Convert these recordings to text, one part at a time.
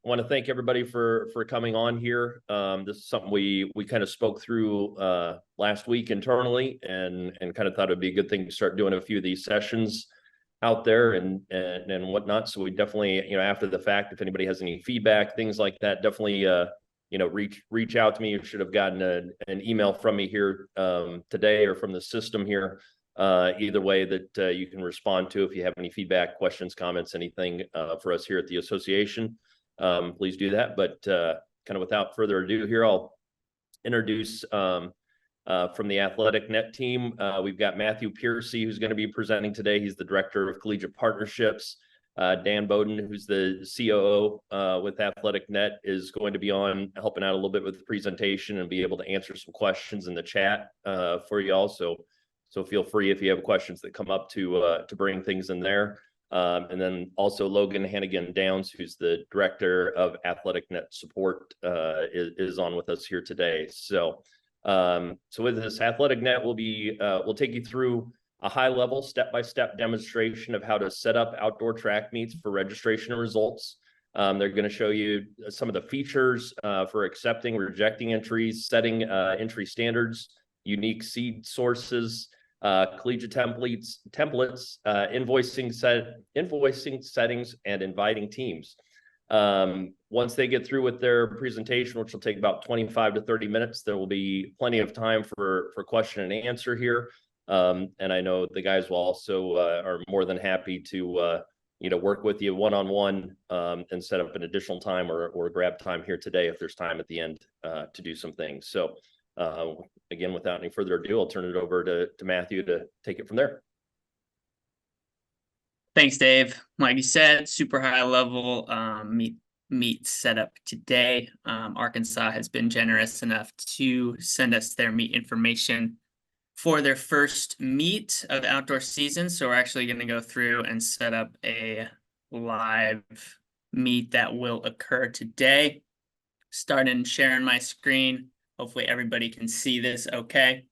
want to thank everybody for coming on here. This is something we kind of spoke through last week internally, and kind of thought it'd be a good thing to start doing a few of these sessions out there and whatnot. So we definitely, after the fact, if anybody has any feedback, things like that, definitely reach out to me. You should have gotten an email from me here today, or from the system here. Either way that you can respond to if you have any feedback, questions, comments, anything for us here at the association. Please do that. But kind of without further ado here, I'll introduce from the Athletic.net team. We've got Matthew Piercy, who's going to be presenting today. He's the Director of Collegiate Partnerships. Dan Bowden, who's the COO with Athletic.net, is going to be on helping out a little bit with the presentation and be able to answer some questions in the chat for you all. So feel free, if you have questions that come up, to bring things in there. And then also Logan Hannigan Downs, who's the Director of Athletic.net Support, is on with us here today. So with this, Athletic.net will take you through a high-level, step-by-step demonstration of how to set up outdoor track meets for registration and results. They're going to show you some of the features for accepting, rejecting entries, setting entry standards, unique seed sources, collegiate templates, invoicing settings, and inviting teams. Once they get through with their presentation, which will take about 25 to 30 minutes, there will be plenty of time for question and answer here. And I know the guys will also are more than happy to work with you one-on-one and set up an additional time or grab time here today if there's time at the end to do some things. So again, without any further ado, I'll turn it over to Matthew to take it from there. Thanks, Dave. Like you said, super high level meet setup today. Arkansas has been generous enough to send us their meet information for their first meet of the outdoor season. So we're actually going to go through and set up a live meet that will occur today. Starting sharing my screen. Hopefully everybody can see this okay.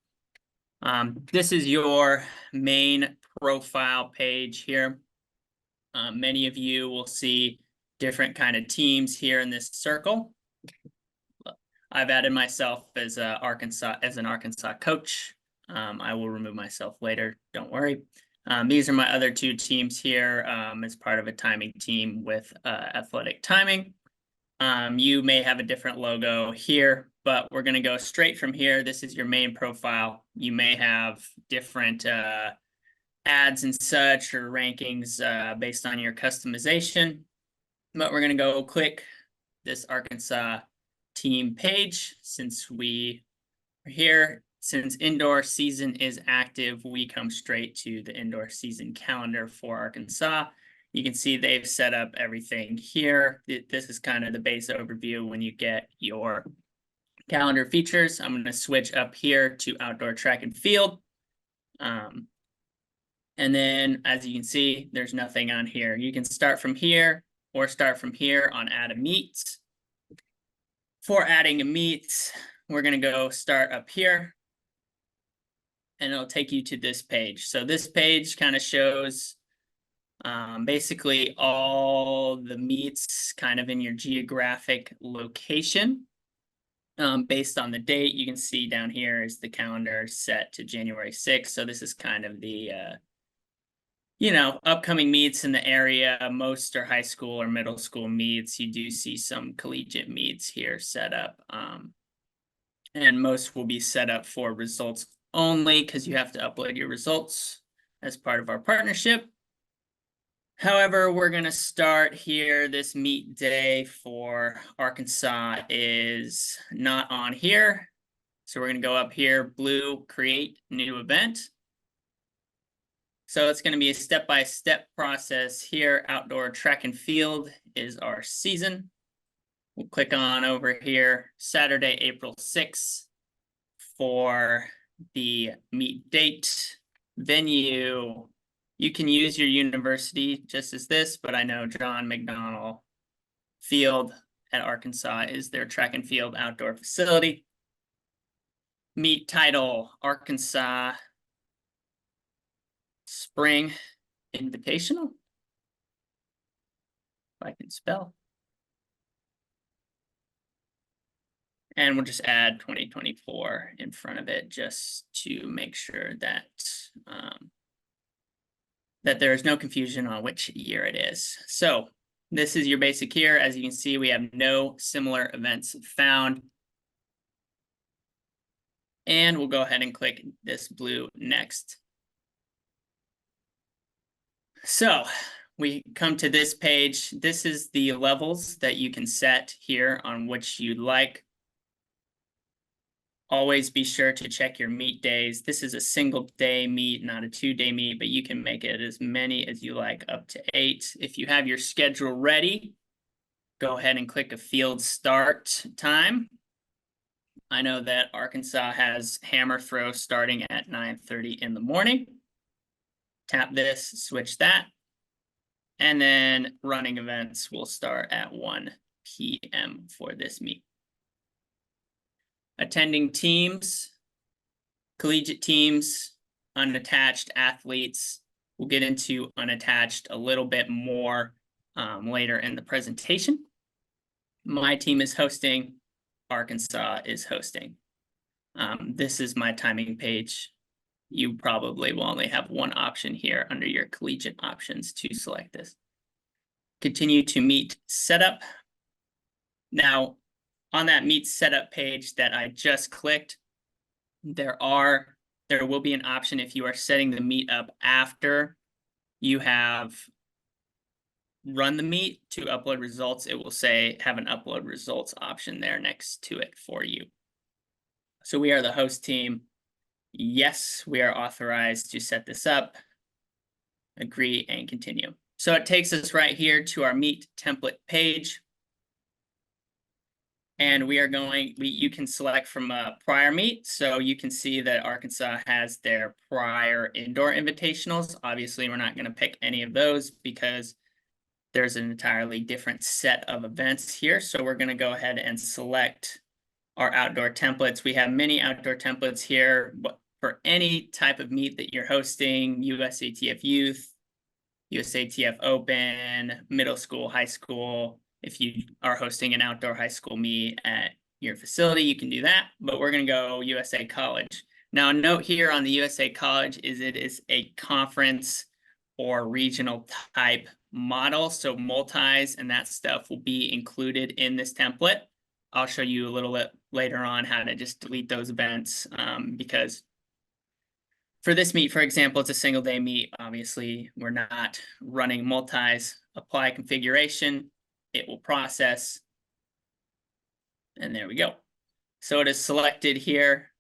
This is your main profile page here. Many of you will see different kind of teams here in this circle. I've added myself as an Arkansas coach. I will remove myself later, don't worry. These are my other two teams here as part of a timing team with Athletic Timing. You may have a different logo here, but we're going to go straight from here. This is your main profile. You may have different ads and such, or rankings based on your customization, but we're going to go click this Arkansas team page. Since we are here, since indoor season is active, we come straight to the indoor season calendar for Arkansas. You can see they've set up everything here. This is kind of the base overview when you get your calendar features. I'm going to switch up here to outdoor track and field. And then, as you can see, there's nothing on here. You can start from here or start from here on add a meet. For adding a meet, we're going to go start up here, and it'll take you to this page. So this page kind of shows basically all the meets kind of in your geographic location. Based on the date, you can see down here is the calendar set to January 6th. So this is kind of the, upcoming meets in the area. Most are high school or middle school meets. You do see some collegiate meets here set up. And most will be set up for results only, because you have to upload your results as part of our partnership. However, we're going to start here. This meet day for Arkansas is not on here. So we're going to go up here, blue, create new event. So it's going to be a step-by-step process here. Outdoor track and field is our season. We'll click on over here, Saturday, April 6th for the meet date. Venue. You can use your university just as this, but I know John McDonnell Field at Arkansas is their track and field outdoor facility. Meet title, Arkansas Spring Invitational. If I can spell. And we'll just add 2024 in front of it just to make sure that that there is no confusion on which year it is. So this is your basic here. As you can see, we have no similar events found. And we'll go ahead and click this blue next. So we come to this page. This is the levels that you can set here on which you'd like. Always be sure to check your meet days. This is a single day meet, not a 2-day meet, but you can make it as many as you like, up to 8. If you have your schedule ready, go ahead and click a field start time. I know that Arkansas has hammer throw starting at 9:30 in the morning. Tap this, switch that. And then running events will start at 1 p.m. for this meet. Attending teams, collegiate teams, unattached athletes. We'll get into unattached a little bit more later in the presentation. My team is hosting, Arkansas is hosting. This is my timing page. You probably will only have one option here under your collegiate options to select this. Continue to meet setup. Now, on that meet setup page that I just clicked, there will be an option if you are setting the meet up after you have run the meet to upload results. It will say have an upload results option there next to it for you. So we are the host team. Yes, we are authorized to set this up. Agree and continue. So it takes us right here to our meet template page. And we are you can select from a prior meet. So you can see that Arkansas has their prior indoor invitationals. Obviously, we're not going to pick any of those because there's an entirely different set of events here. So we're going to go ahead and select our outdoor templates. We have many outdoor templates here for any type of meet that you're hosting: USATF Youth, USATF Open, middle school, high school. If you are hosting an outdoor high school meet at your facility, you can do that, but we're going to go USA College. Now, a note here on the USA College is it is a conference or regional type model, so multis and that stuff will be included in this template. I'll show you a little bit later on how to just delete those events because for this meet, for example, it's a single day meet. Obviously, we're not running multis. Apply configuration. It will process. And there we go. So it is selected here.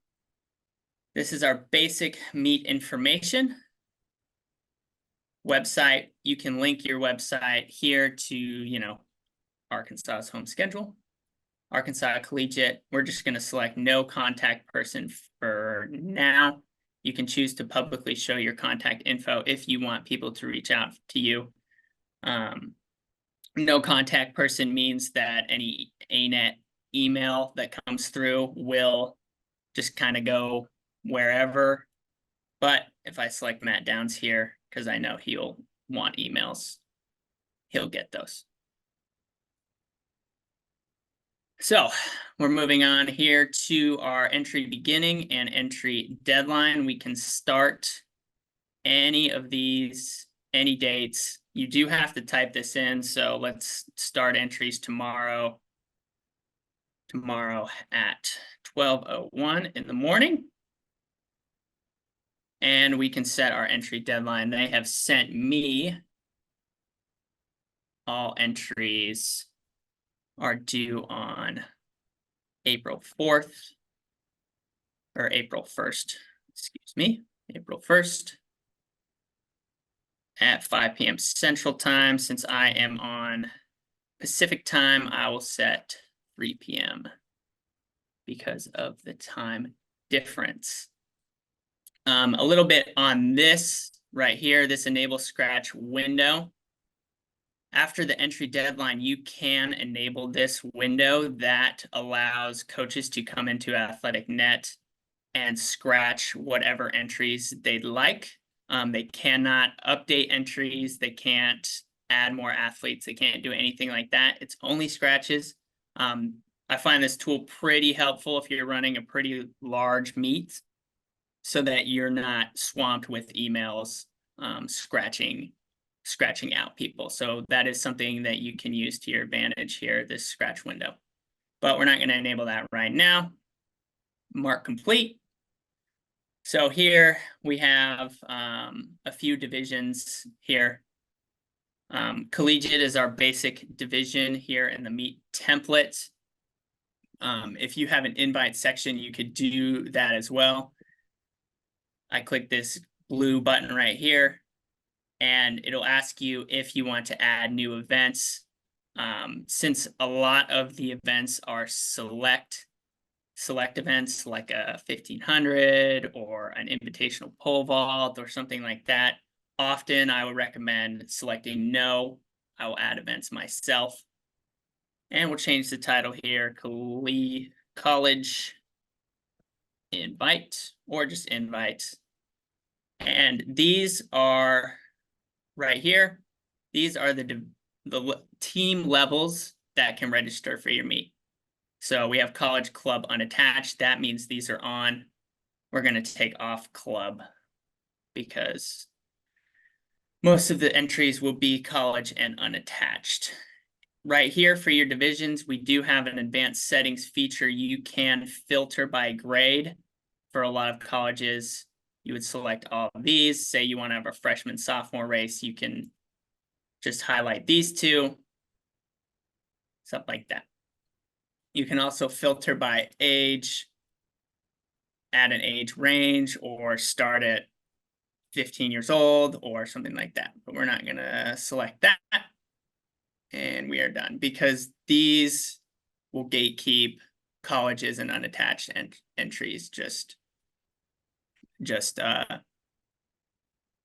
This is our basic meet information. Website, you can link your website here to, Arkansas's home schedule. Arkansas Collegiate, we're just going to select no contact person for now. You can choose to publicly show your contact info if you want people to reach out to you. No contact person means that any ANET email that comes through will just kind of go wherever. But if I select Matt Downs here, because I know he'll want emails, he'll get those. So we're moving on here to our entry beginning and entry deadline. We can start any of these, any dates. You do have to type this in. So let's start entries tomorrow. Tomorrow at 12:01 in the morning. And we can set our entry deadline. They have sent me all entries are due on April 4th or April 1st, excuse me, April 1st at 5 p.m. Central Time. Since I am on Pacific Time, I will set 3 p.m. because of the time difference. A little bit on this right here, this enable scratch window. After the entry deadline, you can enable this window that allows coaches to come into Athletic.net and scratch whatever entries they'd like. They cannot update entries. They can't add more athletes. They can't do anything like that. It's only scratches. I find this tool pretty helpful if you're running a pretty large meet, so that you're not swamped with emails scratching out people. So that is something that you can use to your advantage here, this scratch window. But we're not going to enable that right now. Mark complete. So here we have a few divisions here. Collegiate is our basic division here in the meet template. If you have an invite section, you could do that as well. I click this blue button right here, and it'll ask you if you want to add new events. Since a lot of the events are select events, like a 1500 or an invitational pole vault or something like that, often I would recommend selecting no. I will add events myself. And we'll change the title here, college invite, or just invite. And these are right here. These are the team levels that can register for your meet. So we have college, club, unattached. That means these are on. We're going to take off club because most of the entries will be college and unattached. Right here for your divisions, we do have an advanced settings feature. You can filter by grade. For a lot of colleges, you would select all of these. Say you want to have a freshman, sophomore race, you can just highlight these two, stuff like that. You can also filter by age, add an age range, or start at 15 years old or something like that. But we're not going to select that. And we are done, because these will gatekeep colleges and unattached entries just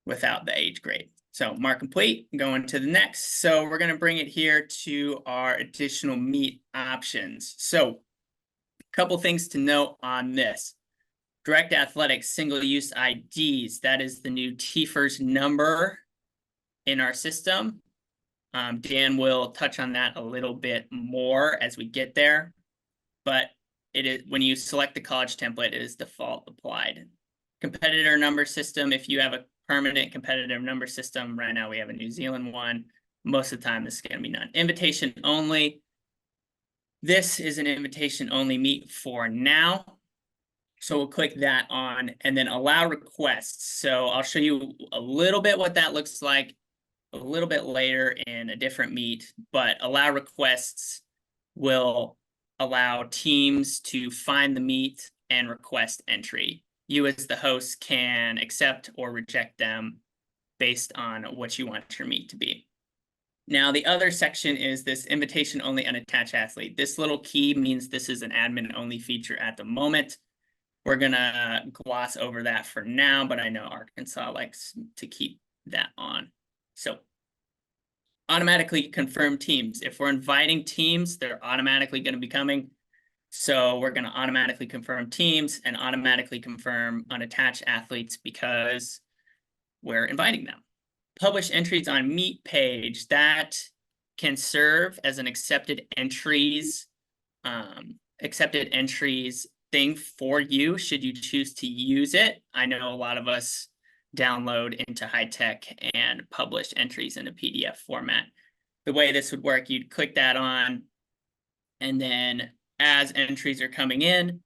without the age grade. So mark complete, going to the next. So we're going to bring it here to our additional meet options. So a couple things to note on this. Direct Athletics single-use IDs, that is the new TFERS number in our system. Dan will touch on that a little bit more as we get there, but it is, when you select the college template, it is default applied. Competitor number system, if you have a permanent competitive number system, right now we have a New Zealand one. Most of the time this is going to be none. Invitation only. This is an invitation only meet for now. So we'll click that on, and then allow requests. So I'll show you a little bit what that looks like a little bit later in a different meet, but allow requests will allow teams to find the meet and request entry. You as the host can accept or reject them based on what you want your meet to be. Now, the other section is this invitation only unattached athlete. This little key means this is an admin only feature at the moment. We're gonna gloss over that for now, but I know Arkansas likes to keep that on. So automatically confirm teams. If we're inviting teams, they're automatically going to be coming. So we're going to automatically confirm teams and automatically confirm unattached athletes because we're inviting them. Publish entries on Meet page. That can serve as an accepted entries thing for you should you choose to use it. I know a lot of us download into high tech and publish entries in a PDF format. The way this would work, you'd click that on, and then as entries are coming in,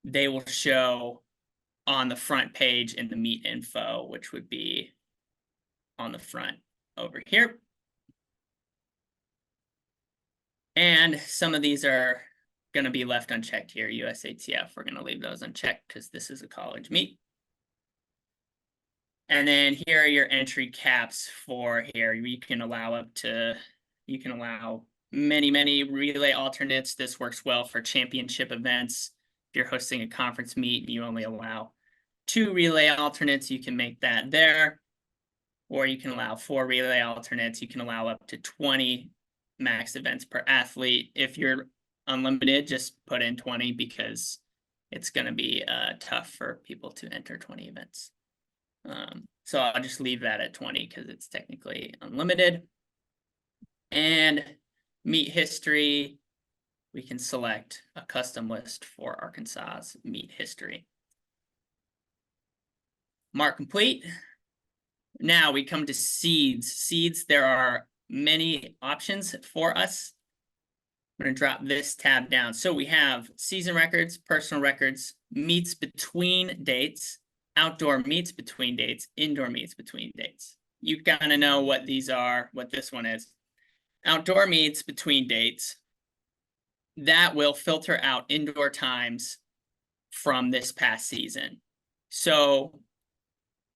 they will show on the front page in the meet info, which would be on the front over here. And some of these are going to be left unchecked here. USATF, we're going to leave those unchecked because this is a college meet. And then here are your entry caps for here. You can allow many relay alternates. This works well for championship events. If you're hosting a conference meet and you only allow 2 relay alternates, you can make that there. Or you can allow 4 relay alternates. You can allow up to 20 max events per athlete. If you're unlimited, just put in 20 because it's going to be tough for people to enter 20 events. So I'll just leave that at 20 because it's technically unlimited. And meet history, we can select a custom list for Arkansas's meet history. Mark complete. Now we come to seeds. Seeds, there are many options for us. I'm going to drop this tab down. So we have season records, personal records, meets between dates, outdoor meets between dates, indoor meets between dates. You kind of know what these are, what this one is. Outdoor meets between dates. That will filter out indoor times from this past season. So,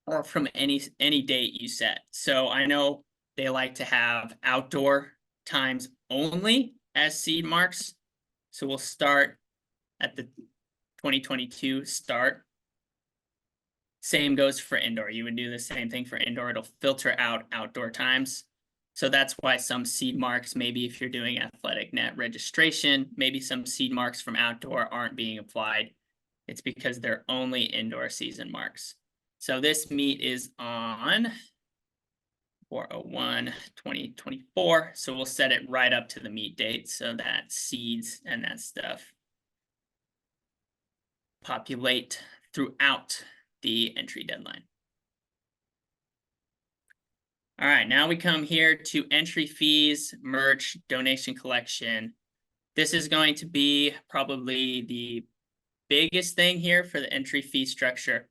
or from any date you set. So I know they like to have outdoor times only as seed marks. So we'll start at the 2022 start. Same goes for indoor. You would do the same thing for indoor. It'll filter out outdoor times. So that's why some seed marks, maybe if you're doing Athletic.net registration, maybe some seed marks from outdoor aren't being applied. It's because they're only indoor season marks. So this meet is on 4/01/2024. So we'll set it right up to the meet date so that seeds and that stuff populate throughout the entry deadline. All right, now we come here to entry fees, merch, donation collection. This is going to be probably the biggest thing here for the entry fee structure.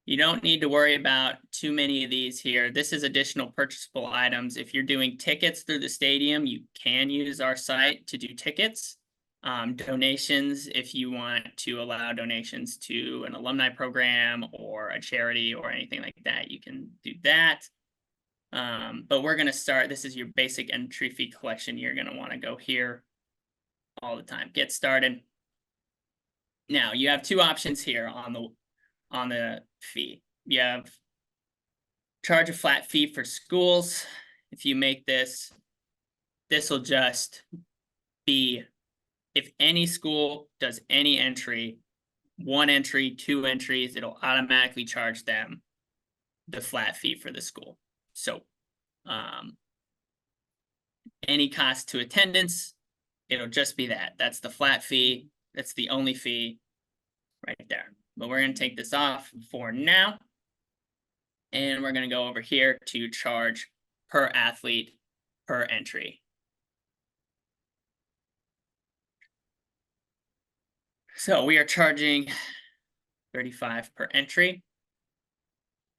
You don't need to worry about too many of these here. This is additional purchasable items. If you're doing tickets through the stadium, you can use our site to do tickets. Donations, if you want to allow donations to an alumni program or a charity or anything like that, you can do that. But we're going to start, this is your basic entry fee collection. You're going to want to go here all the time. Get started. Now, you have two options here on the fee. You have charge a flat fee for schools. If you make this will just be, if any school does any entry, 1 entry, 2 entries, it'll automatically charge them the flat fee for the school. So any cost to attendance, it'll just be that. That's the flat fee. That's the only fee right there. But we're going to take this off for now. And we're going to go over here to charge per athlete per entry. So we are charging $35 per entry.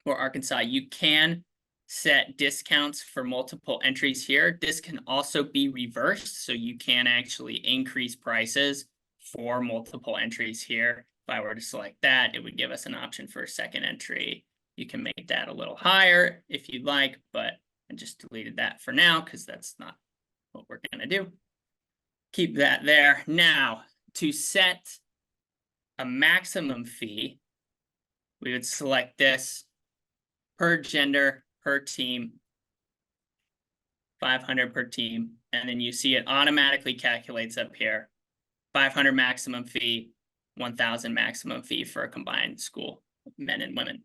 For Arkansas, you can set discounts for multiple entries here. This can also be reversed, so you can actually increase prices for multiple entries here. If I were to select that, it would give us an option for a second entry. You can make that a little higher if you'd like, but I just deleted that for now because that's not what we're going to do. Keep that there. Now, to set a maximum fee, we would select this per gender, per team, 500 per team, and then you see it automatically calculates up here. 500 maximum fee, 1,000 maximum fee for a combined school, men and women.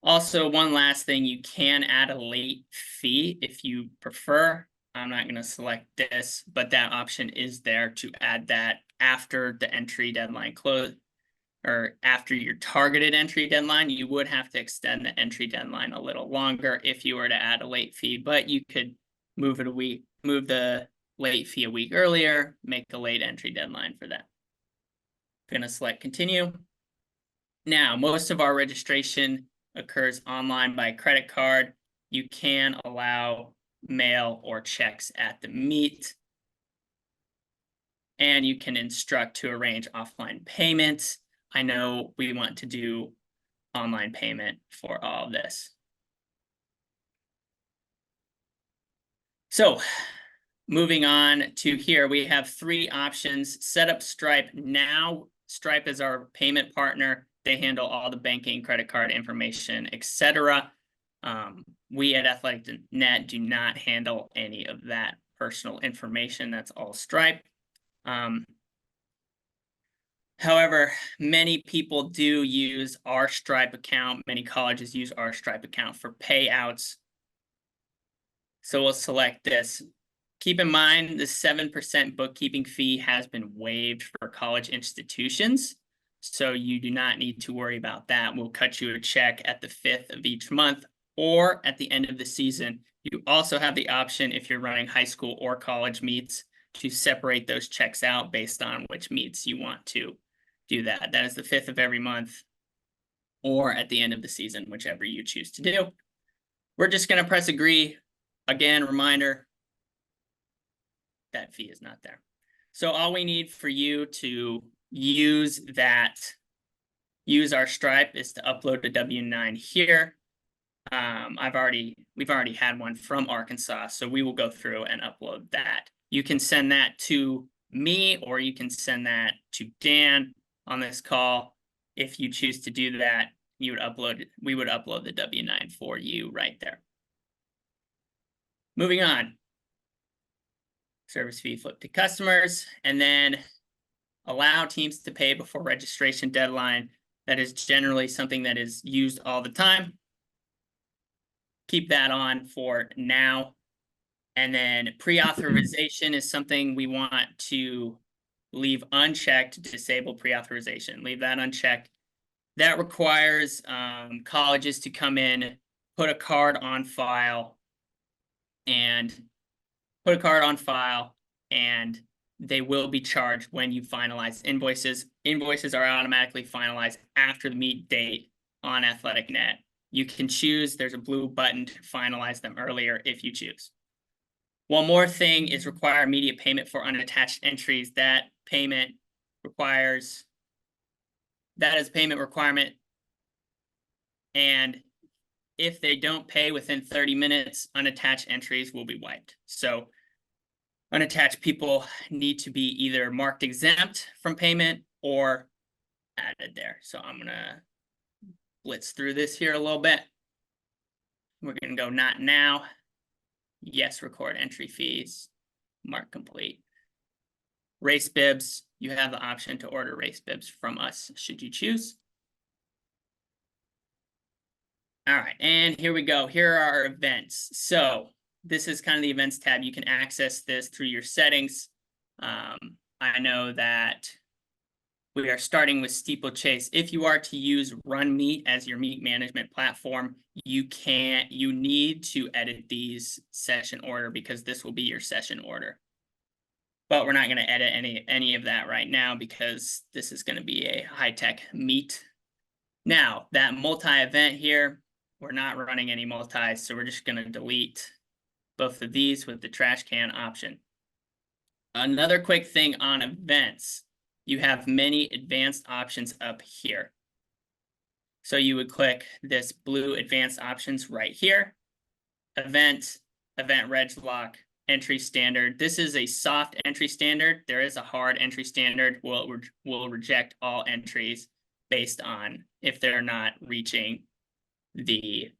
Also, one last thing, you can add a late fee if you prefer. I'm not going to select this, but that option is there to add that after the entry deadline close, or after your targeted entry deadline. You would have to extend the entry deadline a little longer if you were to add a late fee, but you could move it a week, move the late fee a week earlier, make a late entry deadline for that. I'm going to select continue. Now, most of our registration occurs online by credit card. You can allow mail or checks at the meet. And you can instruct to arrange offline payments. I know we want to do online payment for all of this. So moving on to here, we have 3 options. Set up Stripe now. Stripe is our payment partner. They handle all the banking, credit card information, etc. We at Athletic.net do not handle any of that personal information. That's all Stripe. However, many people do use our Stripe account. Many colleges use our Stripe account for payouts. So we'll select this. keep in mind the 7% bookkeeping fee has been waived for college institutions. So you do not need to worry about that. We'll cut you a check at the 5th of each month or at the end of the season. You also have the option, if you're running high school or college meets, to separate those checks out based on which meets you want to do that. That is the 5th of every month or at the end of the season, whichever you choose to do. We're just going to press agree. Again, reminder, that fee is not there. So all we need for you to use our Stripe is to upload a W-9 here. We've already had one from Arkansas, so we will go through and upload that. You can send that to me, or you can send that to Dan on this call. If you choose to do that, we would upload the W-9 for you right there. Moving on. Service fee flip to customers, and then allow teams to pay before registration deadline. That is generally something that is used all the time. Keep that on for now. And then pre-authorization is something we want to leave unchecked, disable pre-authorization. Leave that unchecked. That requires colleges to come in, put a card on file, and they will be charged when you finalize invoices. Invoices are automatically finalized after the meet date on Athletic.net. You can choose, there's a blue button to finalize them earlier if you choose. One more thing is require immediate payment for unattached entries. That is a payment requirement. And if they don't pay within 30 minutes, unattached entries will be wiped. So unattached people need to be either marked exempt from payment or added there. So I'm gonna blitz through this here a little bit. We're gonna go not now. Yes, record entry fees, mark complete. Race bibs, you have the option to order race bibs from us, should you choose. All right, and here we go. Here are our events. So this is kind of the events tab. You can access this through your settings. I know that we are starting with steeplechase. If you are to use Run Meet as your meet management platform, you need to edit these session order because this will be your session order. But we're not going to edit any of that right now because this is going to be a high-tech meet. Now, that multi-event here, we're not running any multis, so we're just going to delete both of these with the trash can option. Another quick thing on events, you have many advanced options up here. So you would click this blue advanced options right here. Event reg lock, entry standard. This is a soft entry standard. There is a hard entry standard. We'll reject all entries based on if they're not reaching the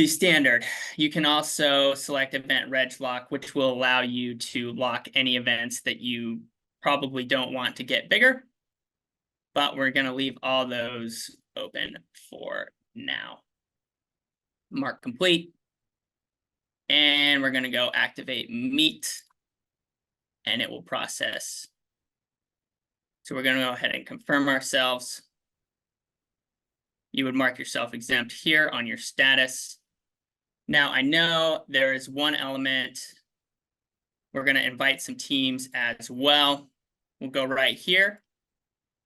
standard. You can also select event reg lock, which will allow you to lock any events that you probably don't want to get bigger, but we're going to leave all those open for now. Mark complete. And we're going to go activate meet, and it will process. So we're going to go ahead and confirm ourselves. You would mark yourself exempt here on your status. Now, I know there is one element. We're going to invite some teams as well. We'll go right here,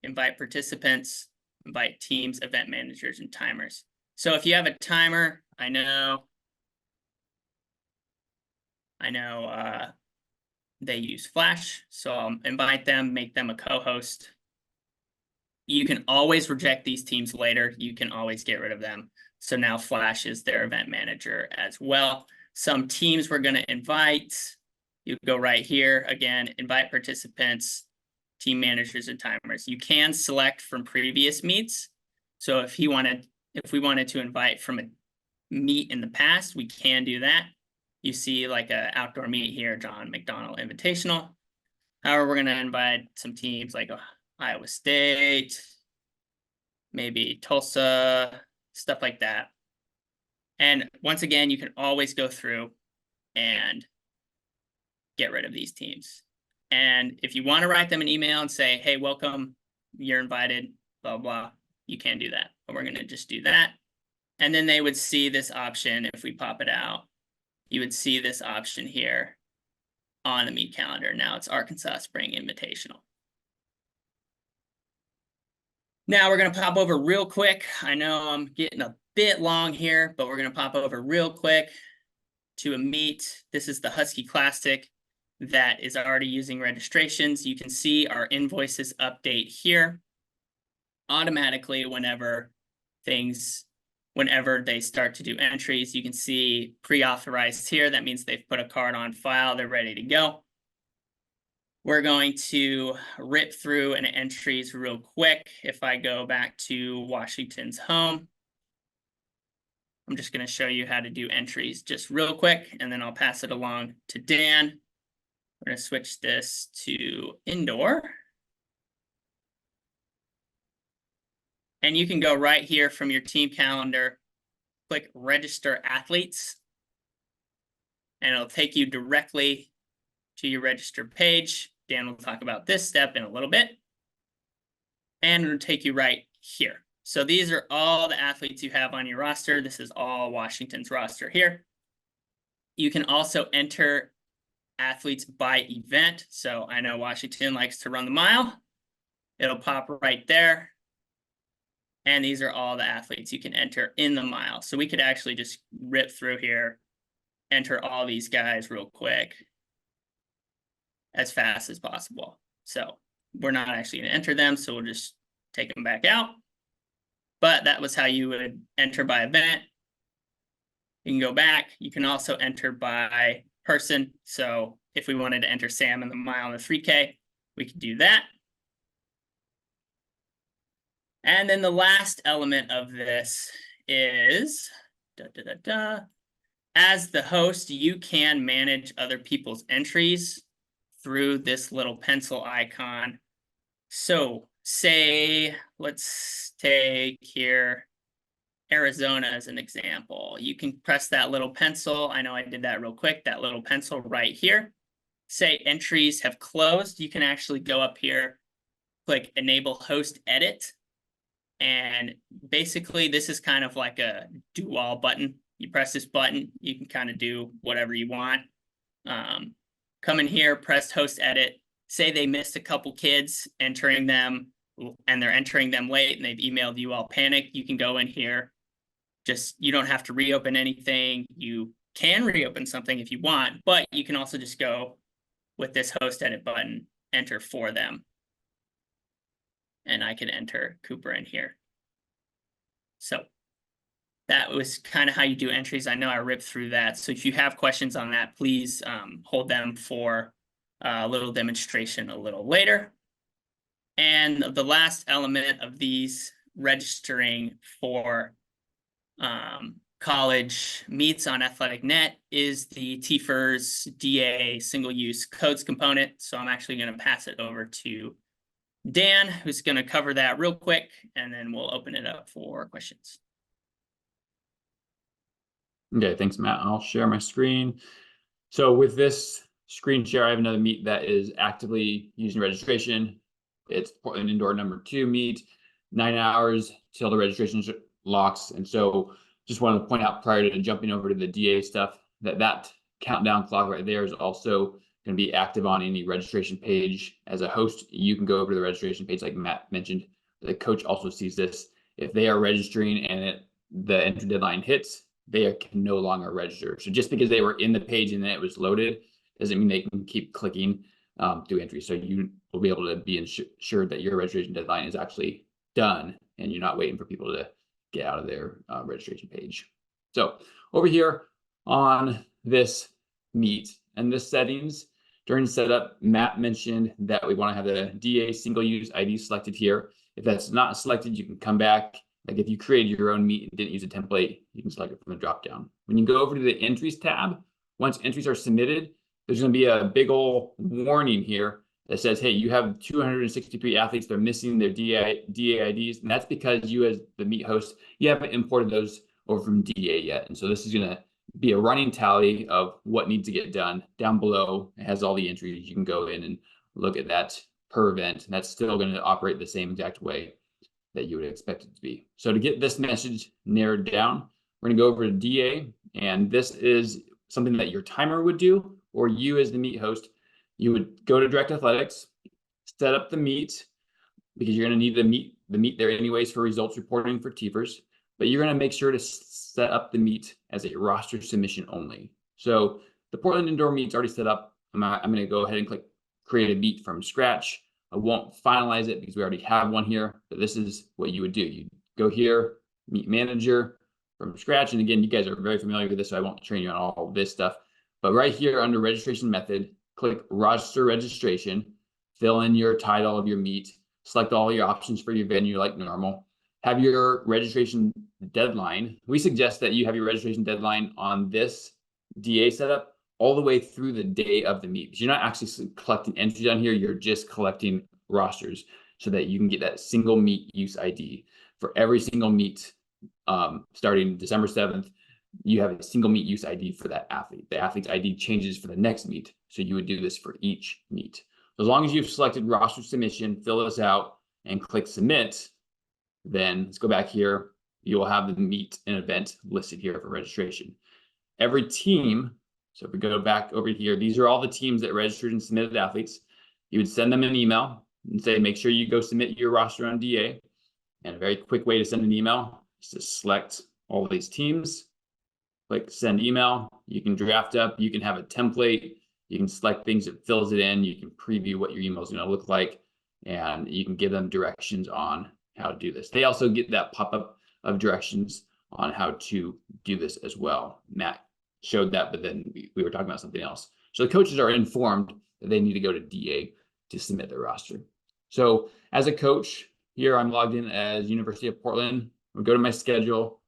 invite participants, invite teams, event managers, and timers. So if you have a timer, I know they use Flash, so I'll invite them, make them a co-host. You can always reject these teams later. You can always get rid of them. So now Flash is their event manager as well. Some teams we're going to invite. You go right here, again, invite participants, team managers, and timers. You can select from previous meets. So if we wanted to invite from a meet in the past, we can do that. You see like an outdoor meet here, John McDonald Invitational. However, we're going to invite some teams like Iowa State, maybe Tulsa, stuff like that. And once again, you can always go through and get rid of these teams. And if you want to write them an email and say, hey, welcome, you're invited, blah, blah, you can do that. But we're going to just do that. And then they would see this option. If we pop it out, you would see this option here on the meet calendar. Now it's Arkansas Spring Invitational. Now we're going to pop over real quick. I know I'm getting a bit long here, but we're going to pop over real quick to a meet. This is the Husky Classic that is already using registrations. You can see our invoices update here automatically whenever they start to do entries. You can see pre-authorized here. That means they've put a card on file. They're ready to go. We're going to rip through an entries real quick. If I go back to Washington's home, I'm just going to show you how to do entries just real quick, and then I'll pass it along to Dan. We're going to switch this to indoor. And you can go right here from your team calendar, click register athletes, and it'll take you directly to your registered page. Dan will talk about this step in a little bit. And it'll take you right here. So these are all the athletes you have on your roster. This is all Washington's roster here. You can also enter athletes by event. So I know Washington likes to run the mile. It'll pop right there. And these are all the athletes you can enter in the mile. So we could actually just rip through here, enter all these guys real quick as fast as possible. So we're not actually going to enter them, so we'll just take them back out. But that was how you would enter by event. You can go back. You can also enter by person. So if we wanted to enter Sam in the mile and the 3K, we could do that. And then the last element of this is, as the host, you can manage other people's entries through this little pencil icon. So say, let's take here Arizona as an example. You can press that little pencil. I know I did that real quick, that little pencil right here. Say entries have closed. You can actually go up here, click enable host edit. And basically this is kind of like a do all button. You press this button, you can kind of do whatever you want. Come in here, press host edit. Say they missed a couple kids entering them and they're entering them late and they've emailed you all panicked. You can go in here. You don't have to reopen anything. You can reopen something if you want, but you can also just go with this host edit button, enter for them. And I can enter Cooper in here. So that was kind of how you do entries. I know I ripped through that. So if you have questions on that, please hold them for a little demonstration a little later. And the last element of these registering for college meets on Athletic.net is the TFERS DA single-use codes component. So I'm actually going to pass it over to Dan, who's going to cover that real quick, and then we'll open it up for questions. Okay, thanks, Matt. I'll share my screen. So with this screen share, I have another meet that is actively using registration. It's Portland Indoor #2 meet, 9 hours till the registration locks. And so just wanted to point out prior to jumping over to the DA stuff that countdown clock right there is also going to be active on any registration page. As a host, you can go over to the registration page like Matt mentioned. The coach also sees this. If they are registering and the entry deadline hits, they can no longer register. So just because they were in the page and then it was loaded doesn't mean they can keep clicking through entry. So you will be able to be ensured that your registration deadline is actually done and you're not waiting for people to get out of their registration page. So over here on this meet and this settings, during setup, Matt mentioned that we want to have the DA single-use ID selected here. If that's not selected, you can come back. Like if you created your own meet and didn't use a template, you can select it from the drop-down. When you go over to the entries tab, once entries are submitted, there's going to be a big old warning here that says, hey, you have 263 athletes. They're missing their DA IDs. And that's because you as the meet host, you haven't imported those over from DA yet. And so this is going to be a running tally of what needs to get done. Down below, it has all the entries. You can go in and look at that per event. And that's still going to operate the same exact way that you would expect it to be. So to get this message narrowed down, we're going to go over to DA, and this is something that your timer would do, or you as the meet host. You would go to Direct Athletics, set up the meet, because you're going to need the meet there anyways for results reporting for Teepers, but you're going to make sure to set up the meet as a roster submission only. So the Portland Indoor meet's already set up. I'm going to go ahead and click create a meet from scratch. I won't finalize it because we already have one here, but this is what you would do. You go here, meet manager from scratch. And again, you guys are very familiar with this, so I won't train you on all this stuff. But right here under registration method, click roster registration, fill in your title of your meet, select all your options for your venue like normal, have your registration deadline. We suggest that you have your registration deadline on this DA setup all the way through the day of the meet. You're not actually collecting entries on here, you're just collecting rosters so that you can get that single meet use ID for every single meet starting December 7th. You have a single meet use ID for that athlete. The athlete's ID changes for the next meet. So you would do this for each meet. As long as you've selected roster submission, fill this out and click submit, then let's go back here. You will have the meet and event listed here for registration. Every team, so if we go back over here, these are all the teams that registered and submitted athletes. You would send them an email and say, make sure you go submit your roster on DA. And a very quick way to send an email is to select all of these teams, click send email. You can draft up, you can have a template, you can select things that fills it in, you can preview what your email is going to look like, and you can give them directions on how to do this. They also get that pop-up of directions on how to do this as well. Matt showed that, but then we were talking about something else. So the coaches are informed that they need to go to DA to submit their roster. So as a coach, here I'm logged in as University of Portland. I'll go to my schedule,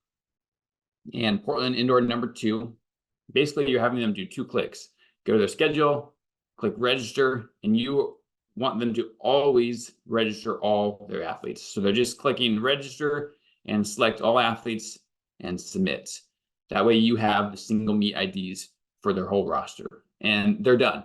and Portland Indoor number 2. Basically, you're having them do 2 clicks. Go to their schedule, click register, and you want them to always register all their athletes. So they're just clicking register and select all athletes and submit. That way you have the single meet IDs for their whole roster, and they're done.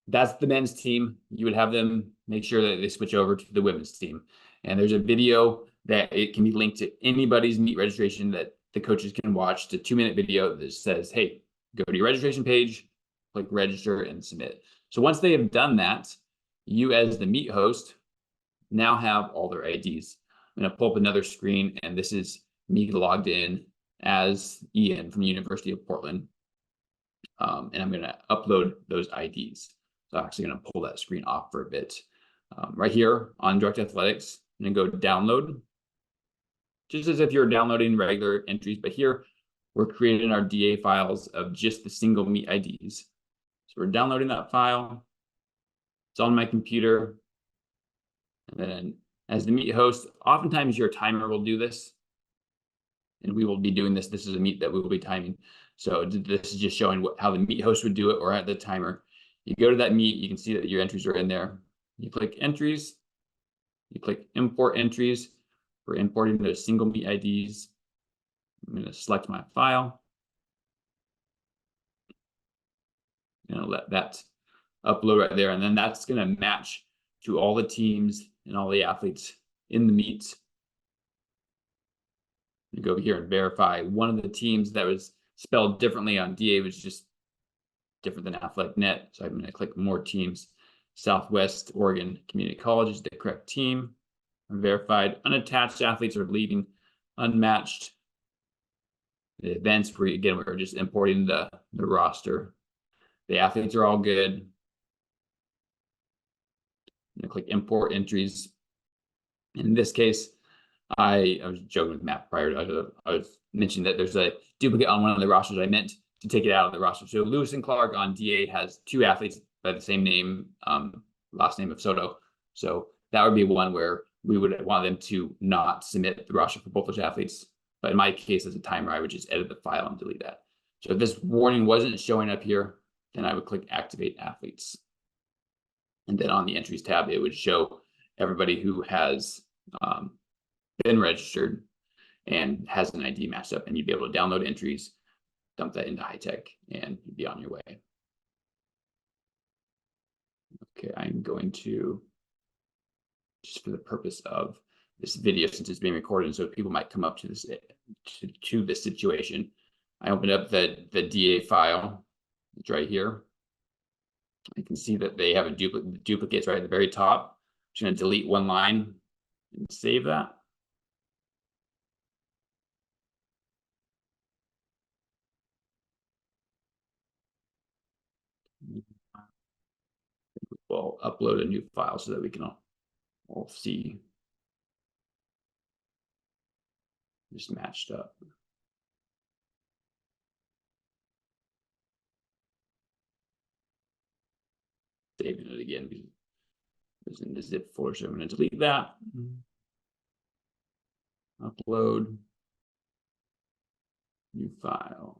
That's the men's team. You would have them make sure that they switch over to the women's team. And there's a video that it can be linked to anybody's meet registration that the coaches can watch. It's a 2-minute video that says, hey, go to your registration page, click register and submit. So once they have done that, you as the meet host now have all their IDs. I'm going to pull up another screen, and this is me logged in as Ian from the University of Portland. And I'm going to upload those IDs. So I'm actually going to pull that screen off for a bit. Right here on Direct Athletics, I'm going to go download, just as if you're downloading regular entries. But here, we're creating our DA files of just the single meet IDs. So we're downloading that file. It's on my computer. And then as the meet host, oftentimes your timer will do this. And we will be doing this. This is a meet that we will be timing. So this is just showing how the meet host would do it, or at the timer. You go to that meet, you can see that your entries are in there. You click entries. You click import entries. We're importing those single meet IDs. I'm going to select my file. And I'll let that upload right there. And then that's going to match to all the teams and all the athletes in the meets. You go over here and verify one of the teams that was spelled differently on DA was just different than Athletic.net. So I'm going to click more teams. Southwest Oregon Community College is the correct team. Verified. Unattached athletes are leaving unmatched. The events, again, we're just importing the roster. The athletes are all good. I'm going to click import entries. In this case, I was joking with Matt prior to I was mentioning that there's a duplicate on one of the rosters. I meant to take it out of the roster. So Lewis and Clark on DA has 2 athletes by the same name, last name of Soto. So that would be one where we would want them to not submit the roster for both those athletes. But in my case, as a timer, I would just edit the file and delete that. So if this warning wasn't showing up here, then I would click activate athletes. And then on the entries tab, it would show everybody who has been registered and has an ID matched up, and you'd be able to download entries, dump that into high tech and be on your way. Okay, I'm going to, just for the purpose of this video, since it's being recorded, so people might come up to this to this situation. I opened up the DA file. It's right here. I can see that they have a duplicates right at the very top. I'm just going to delete one line and save that. We'll upload a new file so that we can all see just matched up. Saving it again because it was in the zip folder, so I'm going to delete that. Upload new file.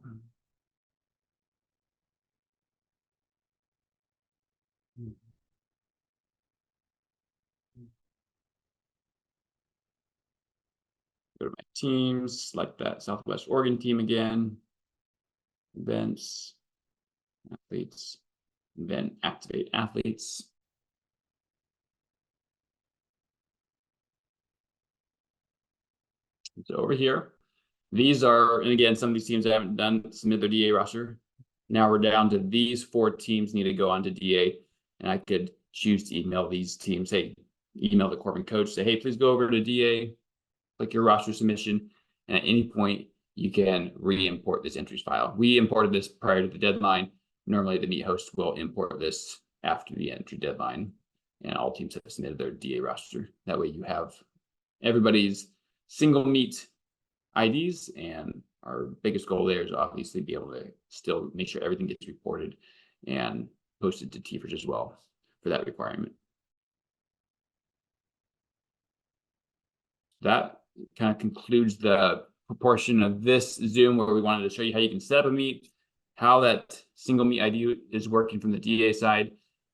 Go to my teams, select that Southwest Oregon team again. Events, athletes, then activate athletes. So over here, these are, and again, some of these teams I haven't done submit their DA roster. Now we're down to these 4 teams need to go on to DA, and I could choose to email these teams. Hey, email the Corbin coach, say, hey, please go over to DA, click your roster submission, and at any point you can re-import this entries file. We imported this prior to the deadline. Normally the meet host will import this after the entry deadline, and all teams have submitted their DA roster. That way you have everybody's single meet IDs, and our biggest goal there is obviously be able to still make sure everything gets reported and posted to TFRS as well for that requirement. That kind of concludes the proportion of this Zoom where we wanted to show you how you can set up a meet, how that single meet ID is working from the DA side,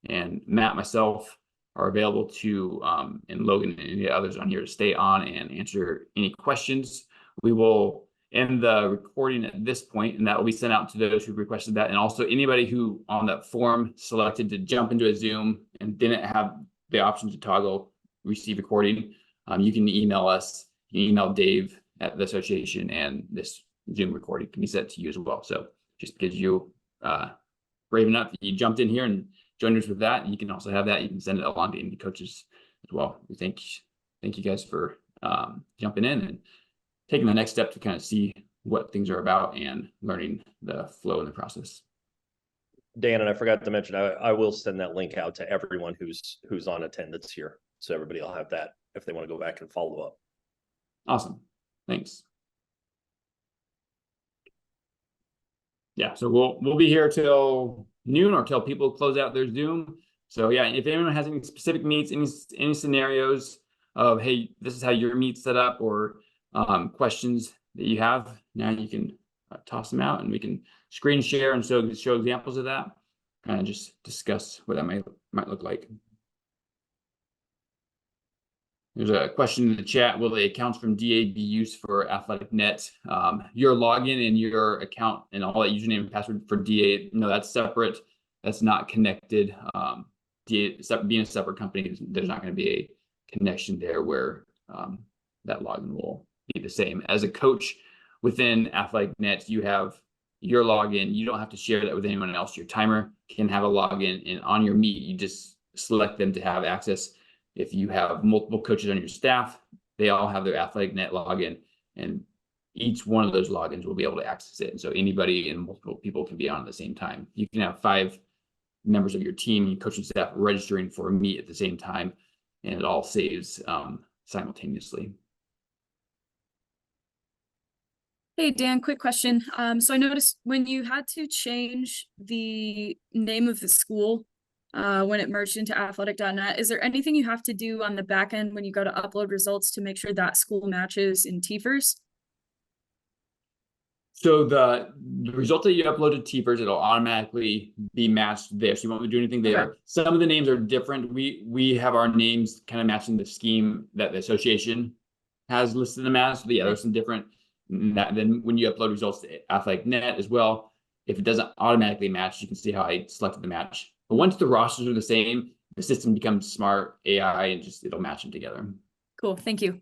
and Matt, myself are available to, and Logan and any others on here to stay on and answer any questions. We will end the recording at this point, and that will be sent out to those who requested that. And also anybody who on that form selected to jump into a Zoom and didn't have the option to toggle receive recording, you can email us, you can email Dave at the association, and this Zoom recording can be sent to you as well. So just because you brave enough, you jumped in here and joined us with that, and you can also have that. You can send it along to any coaches as well. We thank you guys for jumping in and taking the next step to kind of see what things are about and learning the flow and the process. Dan, and I forgot to mention, I will send that link out to everyone who's on attendance here, so everybody will have that if they want to go back and follow up. Awesome, thanks. Yeah, so we'll be here till noon or till people close out their Zoom. So yeah, if anyone has any specific meets, any scenarios of, hey, this is how your meet's set up, or questions that you have, now you can toss them out and we can screen share and show examples of that, kind of just discuss what that might look like. There's a question in the chat: will the accounts from DA be used for Athletic.net? Your login and your account and all that username and password for DA, no, that's separate. That's not connected. DA, being a separate company, there's not going to be a connection there where that login will be the same. As a coach within Athletic.net, you have your login. You don't have to share that with anyone else. Your timer can have a login, and on your meet, you just select them to have access. If you have multiple coaches on your staff, they all have their Athletic.net login, and each one of those logins will be able to access it. And so anybody and multiple people can be on at the same time. You can have 5 members of your team, your coaching staff, registering for a meet at the same time, and it all saves simultaneously. Hey, Dan, quick question. So I noticed when you had to change the name of the school when it merged into Athletic.net, is there anything you have to do on the back end when you go to upload results to make sure that school matches in TFRS? So the result that you upload to TFRS, it'll automatically be matched there. So you won't do anything there. Okay. Some of the names are different. We have our names kind of matching the scheme that the association has listed them as. So yeah, there's some different Then when you upload results to Athletic.net as well, if it doesn't automatically match, you can see how I selected the match. But once the rosters are the same, the system becomes smart AI and just it'll match them together. Cool, thank you.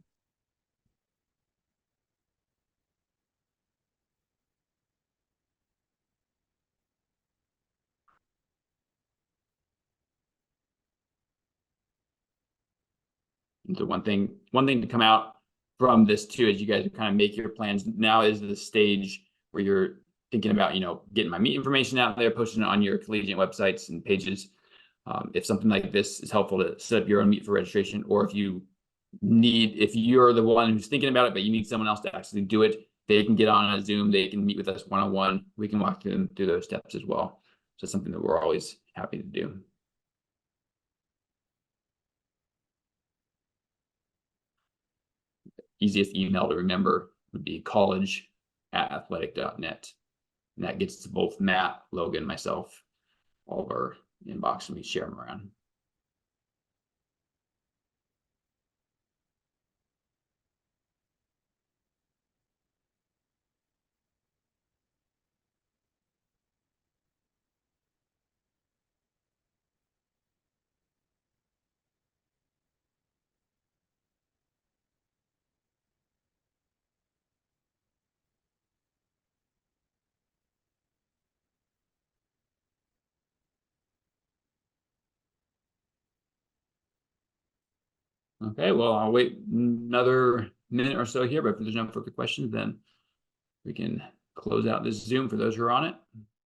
And so one thing to come out from this too, as you guys kind of make your plans, now is the stage where you're thinking about, getting my meet information out there, posting it on your collegiate websites and pages. If something like this is helpful to set up your own meet for registration, or if you're the one who's thinking about it, but you need someone else to actually do it, they can get on a Zoom, they can meet with us one-on-one. We can walk them through those steps as well. So it's something that we're always happy to do. Easiest email to remember would be college@athletic.net. And that gets to both Matt, Logan, myself, all of our inbox, and we share them around. Okay, well, I'll wait another minute or so here, but if there's no further questions, then we can close out this Zoom for those who are on it.